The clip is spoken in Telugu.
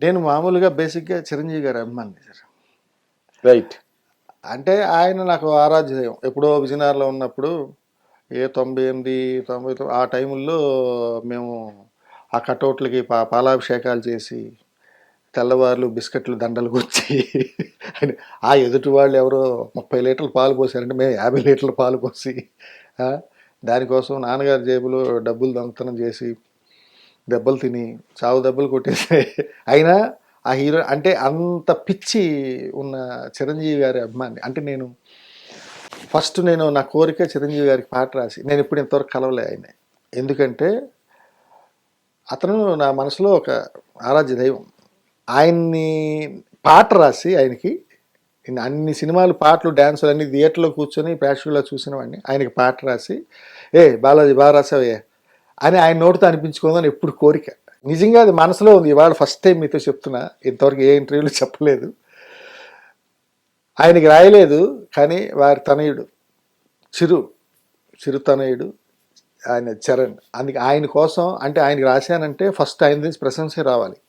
నేను మామూలుగా బేసిక్గా చిరంజీవి గారి అభిమాని సార్. రైట్. అంటే ఆయన నాకు ఆరాధ్య దైవం. ఎప్పుడో విజయనగరంలో ఉన్నప్పుడు 98, 99 ఆ టైముల్లో మేము ఆ కటౌట్లకి పాలాభిషేకాలు చేసి తెల్లవార్లు బిస్కెట్లు దండలు గుచ్చి ఆ ఎదుటి వాళ్ళు ఎవరో 30 లీటర్లు పాలు పోసారంటే మేము 50 లీటర్ల పాలు పోసి ఆ, దానికోసం నాన్నగారి జేబులో డబ్బులు దొంగతనం చేసి దెబ్బలు తిని చావు దెబ్బలు కొట్టేసి అయినా ఆ హీరో అంటే అంత పిచ్చి ఉన్న చిరంజీవి గారి అభిమాని. అంటే నేను నా కోరిక చిరంజీవి గారికి పాట రాసి నేను ఇప్పుడు ఇంతవరకు కలవలే ఆయన. ఎందుకంటే అతను నా మనసులో ఒక ఆరాధ్య దైవం. ఆయన్ని పాట రాసి ఆయనకి అన్ని సినిమాలు పాటలు డ్యాన్సులు అన్ని థియేటర్లో కూర్చొని ప్రేక్షకుల్లో చూసిన వాడిని ఆయనకి పాట రాసి బాలాజీ బాగా రాసావే అని ఆయన నోటితో అనిపించుకోదని ఎప్పుడు కోరిక. నిజంగా అది మనసులో ఉంది. ఇవాళ ఫస్ట్ టైం మీతో చెప్తున్నా, ఇంతవరకు ఏ ఇంటర్వ్యూలో చెప్పలేదు. ఆయనకి రాయలేదు, కానీ వారి తనయుడు చిరు తనయుడు ఆయన చరణ్, అందుకే ఆయన కోసం అంటే ఆయనకి రాశానంటే ఫస్ట్ ఆయన నుంచి ప్రశంసే రావాలి.